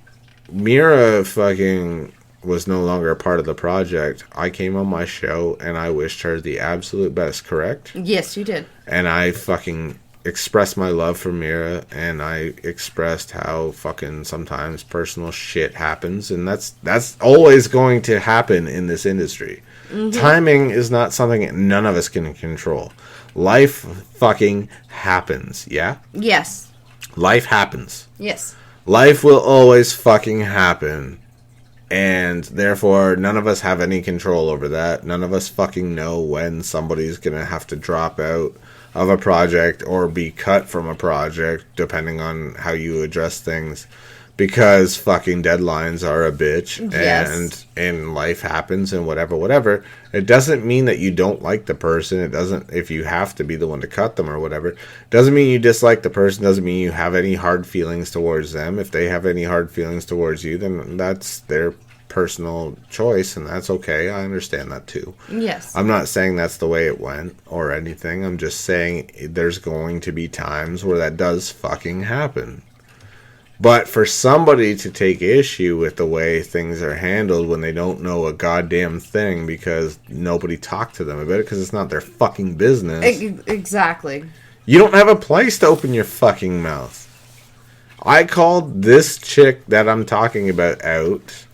D: Mira fucking was no longer a part of the project, I came on my show and I wished her the absolute best, correct?
E: Yes, you did.
D: And I fucking expressed my love for Mira and I expressed how fucking sometimes personal shit happens, and that's always going to happen in this industry. Mm-hmm. Timing is not something none of us can control. Life fucking happens, yeah?
E: Yes.
D: Life happens.
E: Yes.
D: Life will always fucking happen. And therefore, none of us have any control over that. None of us fucking know when somebody's going to have to drop out of a project or be cut from a project, depending on how you address things. Because fucking deadlines are a bitch.
E: Yes.
D: And life happens and whatever. It doesn't mean that you don't like the person. It doesn't, if you have to be the one to cut them or whatever. Doesn't mean you dislike the person. Doesn't mean you have any hard feelings towards them. If they have any hard feelings towards you, then that's their personal choice, and that's okay. I understand that too.
E: Yes.
D: I'm not saying that's the way it went or anything. I'm just saying there's going to be times where that does fucking happen. But for somebody to take issue with the way things are handled when they don't know a goddamn thing because nobody talked to them about it because it's not their fucking business.
E: Exactly.
D: You don't have a place to open your fucking mouth. I called this chick that I'm talking about out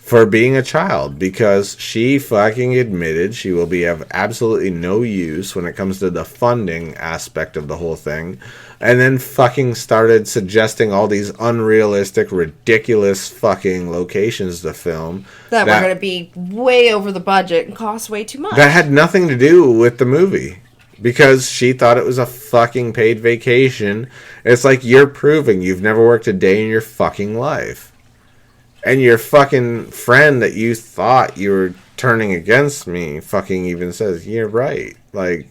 D: for being a child, because she fucking admitted she will be of absolutely no use when it comes to the funding aspect of the whole thing, and then fucking started suggesting all these unrealistic, ridiculous fucking locations to film
E: that were going to be way over the budget and cost way too much.
D: That had nothing to do with the movie. Because she thought it was a fucking paid vacation. It's like, you're proving you've never worked a day in your fucking life. And your fucking friend that you thought you were turning against me fucking even says, you're right. Like,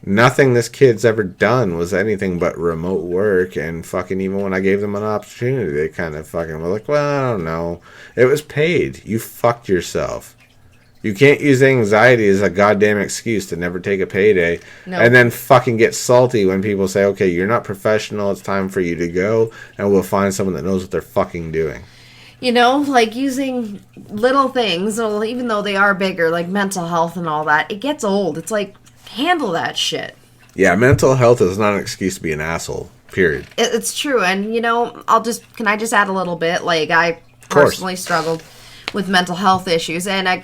D: nothing this kid's ever done was anything but remote work. And fucking even when I gave them an opportunity, they kind of fucking were like, well, I don't know. It was paid. You fucked yourself. You can't use anxiety as a goddamn excuse to never take a payday. No. And then fucking get salty when people say, okay, you're not professional, it's time for you to go, and we'll find someone that knows what they're fucking doing.
E: You know, like using little things, even though they are bigger, like mental health and all that, it gets old. It's like, handle that shit.
D: Yeah, mental health is not an excuse to be an asshole, period.
E: It's true, and you know, can I just add a little bit? Like, I personally struggled with mental health issues, and I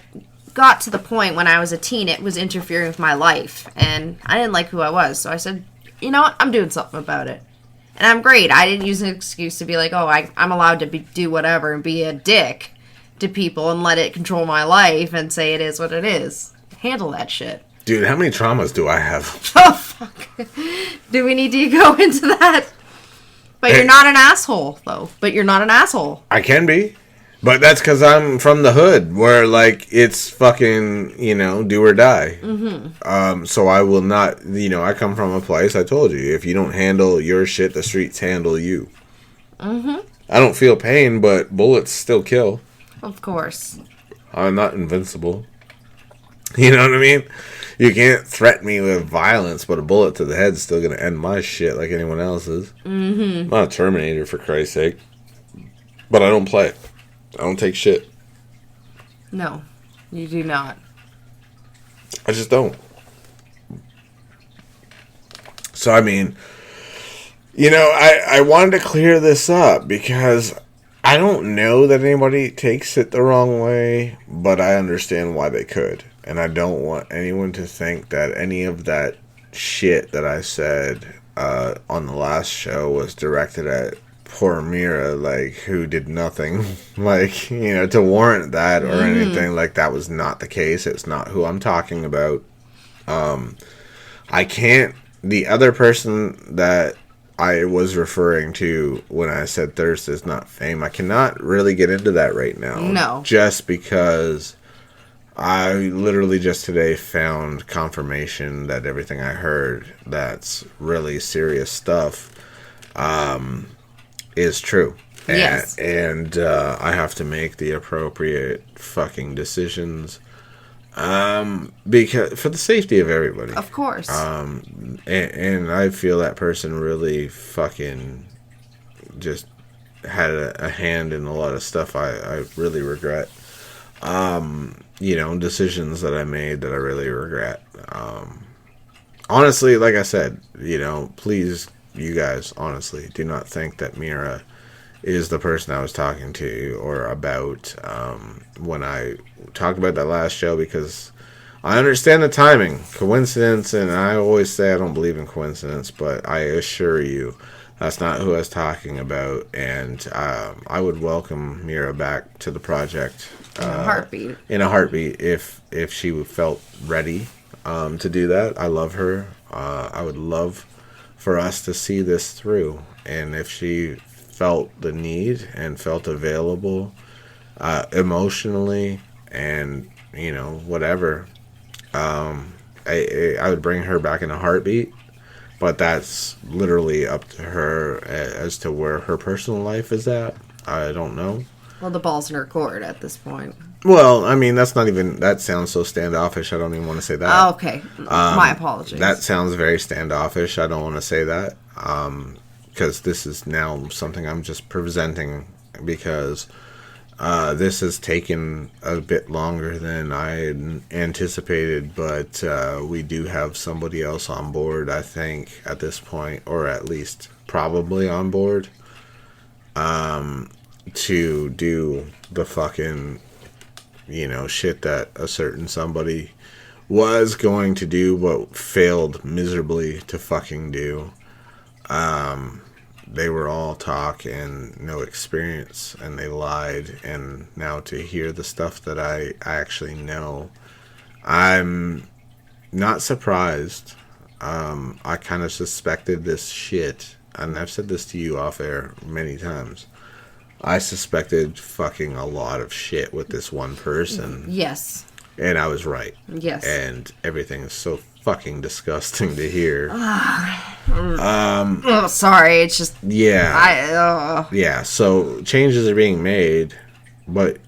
E: got to the point when I was a teen, it was interfering with my life, and I didn't like who I was, so I said, you know what, I'm doing something about it. And I'm great. I didn't use an excuse to be like, oh, I'm allowed to do whatever and be a dick to people and let it control my life and say it is what it is. Handle that shit.
D: Dude, how many traumas do I have?
E: Oh, fuck. Do we need to go into that? But you're not an asshole, though. But you're not an asshole.
D: I can be. But that's because I'm from the hood, where, like, it's fucking, you know, do or die. Mm-hmm. So I will not, you know, I come from a place, I told you, if you don't handle your shit, the streets handle you. Mm-hmm. I don't feel pain, but bullets still kill.
E: Of course.
D: I'm not invincible. You know what I mean? You can't threaten me with violence, but a bullet to the head's still going to end my shit like anyone else's. Mm-hmm. I'm not a Terminator, for Christ's sake. But I don't play it. I don't take shit.
E: No, you do not.
D: I just don't. So, I mean, you know, I wanted to clear this up because I don't know that anybody takes it the wrong way, but I understand why they could. And I don't want anyone to think that any of that shit that I said on the last show was directed at poor Mira, like, who did nothing, like, you know, to warrant that or anything. Like, that was not the case. It's not who I'm talking about. I can't, the other person that I was referring to when I said thirst is not fame, I cannot really get into that right now.
E: No.
D: Just because I literally just today found confirmation that everything I heard that's really serious stuff, is true.
E: Yes.
D: And I have to make the appropriate fucking decisions because for the safety of everybody.
E: Of course.
D: And I feel that person really fucking just had a hand in a lot of stuff I really regret. You know, decisions that I made that I really regret. Honestly, like I said, you know, please, you guys, honestly, do not think that Mira is the person I was talking to or about when I talked about that last show, because I understand the timing, coincidence, and I always say I don't believe in coincidence, but I assure you that's not who I was talking about, and I would welcome Mira back to the project
E: in a heartbeat.
D: In a heartbeat, if she felt ready to do that. I love her. I would love for us to see this through, and if she felt the need and felt available emotionally and, you know, whatever, I would bring her back in a heartbeat. But that's literally up to her as to where her personal life is at. I don't know.
E: Well, the ball's in her court at this point.
D: Well, I mean, that's not even, that sounds so standoffish. I don't even want to say that.
E: Oh, okay. My apologies.
D: That sounds very standoffish. I don't want to say that. Because this is now something I'm just presenting, because this has taken a bit longer than I had anticipated, but we do have somebody else on board, I think, at this point, or at least probably on board. to do the fucking, shit that a certain somebody was going to do but failed miserably to fucking do. They were all talk and no experience, and they lied. And now to hear the stuff that I actually know, I'm not surprised. I kind of suspected this shit, and I've said this to you off air many times. I suspected fucking a lot of shit with this one person.
E: Yes.
D: And I was right.
E: Yes.
D: And everything is so fucking disgusting to hear.
E: Sorry, it's just...
D: Yeah. Yeah, so changes are being made. But,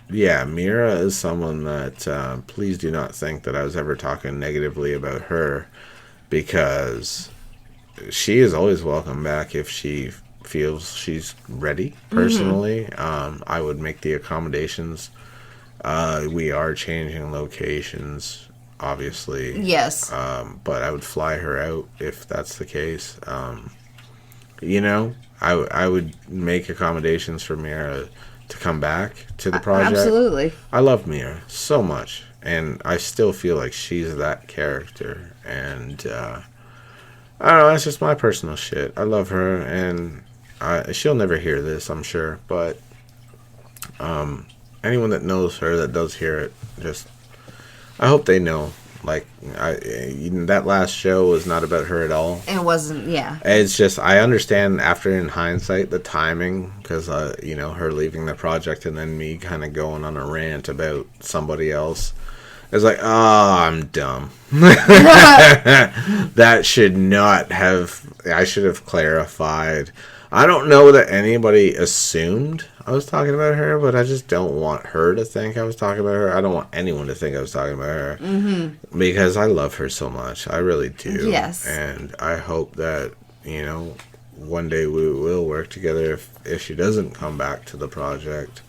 D: yeah, Mira is someone that... please do not think that I was ever talking negatively about her. Because she is always welcome back if she feels she's ready, personally. I would make the accommodations. We are changing locations, obviously.
E: Yes.
D: But I would fly her out if that's the case. I would make accommodations for Mira to come back to the project.
E: Absolutely.
D: I love Mira so much, and I still feel like she's that character. And I don't know, that's just my personal shit. I love her, and she'll never hear this, I'm sure. But anyone that knows her, that does hear it, just I hope they know. Like, that last show was not about her at all.
E: It wasn't, yeah.
D: It's just, I understand after, in hindsight, the timing, because, her leaving the project and then me kind of going on a rant about somebody else. It's like, oh, I'm dumb. That should not have, I should have clarified. I don't know that anybody assumed I was talking about her, but I just don't want her to think I was talking about her. I don't want anyone to think I was talking about her. Mm-hmm. Because I love her so much. I really do.
E: Yes.
D: And I hope that, one day we will work together if she doesn't come back to the project.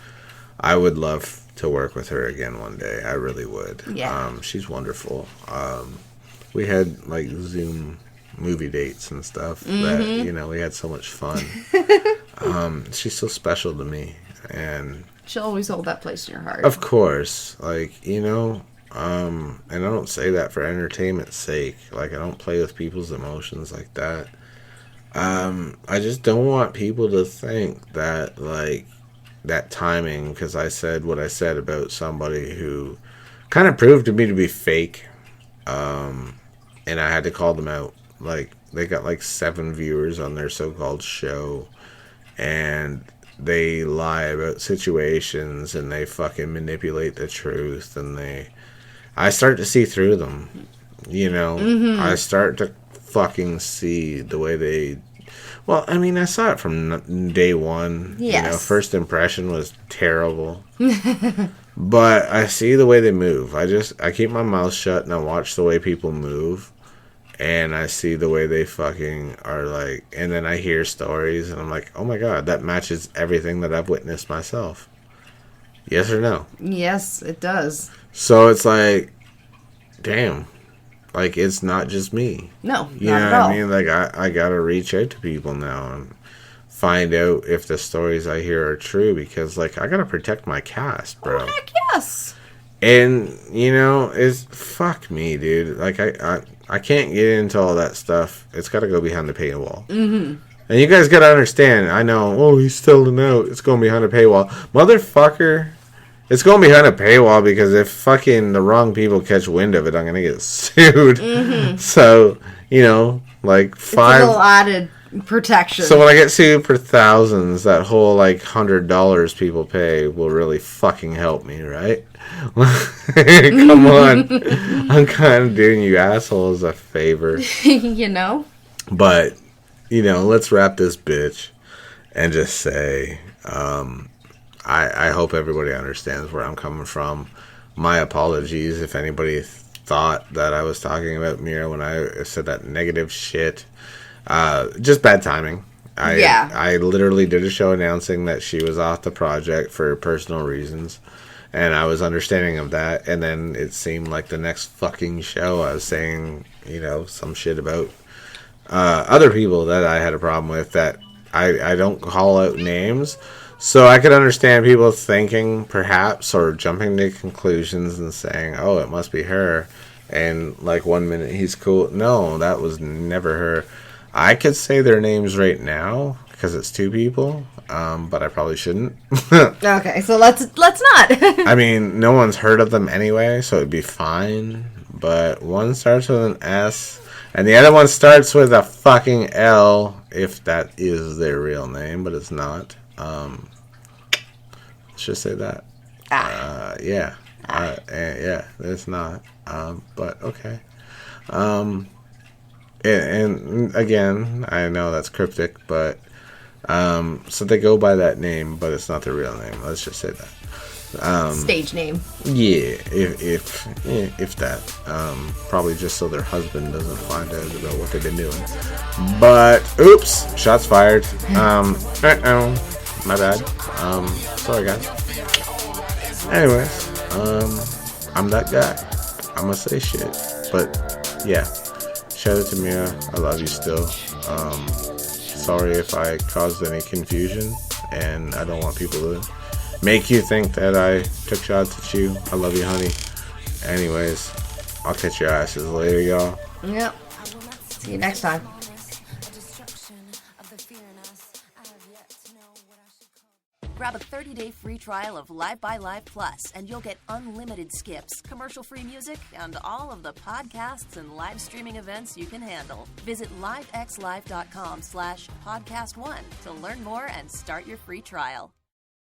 D: I would love to work with her again one day. I really would.
E: Yeah.
D: She's wonderful. We had, like, Zoom movie dates and stuff that we had so much fun. She's so special to me, and
E: she'll always hold that place in your heart.
D: Of course, like, and I don't say that for entertainment's sake. Like, I don't play with people's emotions like that. I just don't want people to think that, like, that timing, because I said what I said about somebody who kind of proved to me to be fake, and I had to call them out. Like, they got like 7 viewers on their so-called show, and they lie about situations, and they fucking manipulate the truth, and I start to see through them, I start to fucking see the way they, well, I mean, I saw it from day one.
E: Yes.
D: First impression was terrible. But I see the way they move. I keep my mouth shut and I watch the way people move. And I see the way they fucking are, like, and then I hear stories and I'm like, oh my god, that matches everything that I've witnessed myself. Yes or no?
E: Yes, it does.
D: So it's like, damn. Like, it's not just me.
E: No,
D: you
E: not
D: know
E: at
D: what
E: all.
D: I mean? Like, I gotta reach out to people now and find out if the stories I hear are true, because, like, I gotta protect my cast, bro.
E: Oh, heck yes.
D: And, it's, fuck me, dude. Like, I can't get into all that stuff. It's gotta go behind the paywall. Mm-hmm. And you guys gotta understand, I know, oh, he's selling out, it's going behind a paywall. Motherfucker, it's going behind a paywall, because if fucking the wrong people catch wind of it, I'm gonna get sued. Mm-hmm. So, like,
E: It's a little added protection.
D: So when I get sued for thousands, that whole, like, $100 people pay will really fucking help me, right? Come on. I'm kind of doing you assholes a favor. But, let's wrap this bitch and just say, I hope everybody understands where I'm coming from. My apologies if anybody thought that I was talking about Mira when I said that negative shit. Just bad timing. I literally did a show announcing that she was off the project for personal reasons, and I was understanding of that, and then it seemed like the next fucking show I was saying, some shit about other people that I had a problem with that I don't call out names, So I could understand people thinking, perhaps, or jumping to conclusions and saying, "Oh, it must be her." And like 1 minute he's cool. No, that was never her. I could say their names right now because it's two people, but I probably shouldn't.
E: Okay, so let's not.
D: I mean, no one's heard of them anyway, so it'd be fine. But one starts with an S, and the other one starts with a fucking L, if that is their real name, but it's not. Let's just say that. Yeah. Yeah, it's not. But okay. And again, I know that's cryptic, but so they go by that name, but it's not their real name. Let's just say that.
E: Stage name.
D: Yeah, if that. Probably just so their husband doesn't find out about what they've been doing. But oops, shots fired. My bad. Sorry guys. Anyways, I'm that guy. I'm gonna say shit. But yeah. Shout out to Mia. I love you still. Sorry if I caused any confusion, and I don't want people to make you think that I took shots at you. I love you, honey. Anyways, I'll catch your asses later, y'all.
E: Yep. See you next time.
F: Grab a 30-day free trial of Live by Live Plus, and you'll get unlimited skips, commercial-free music, and all of the podcasts and live streaming events you can handle. Visit livexlive.com/podcast1 to learn more and start your free trial.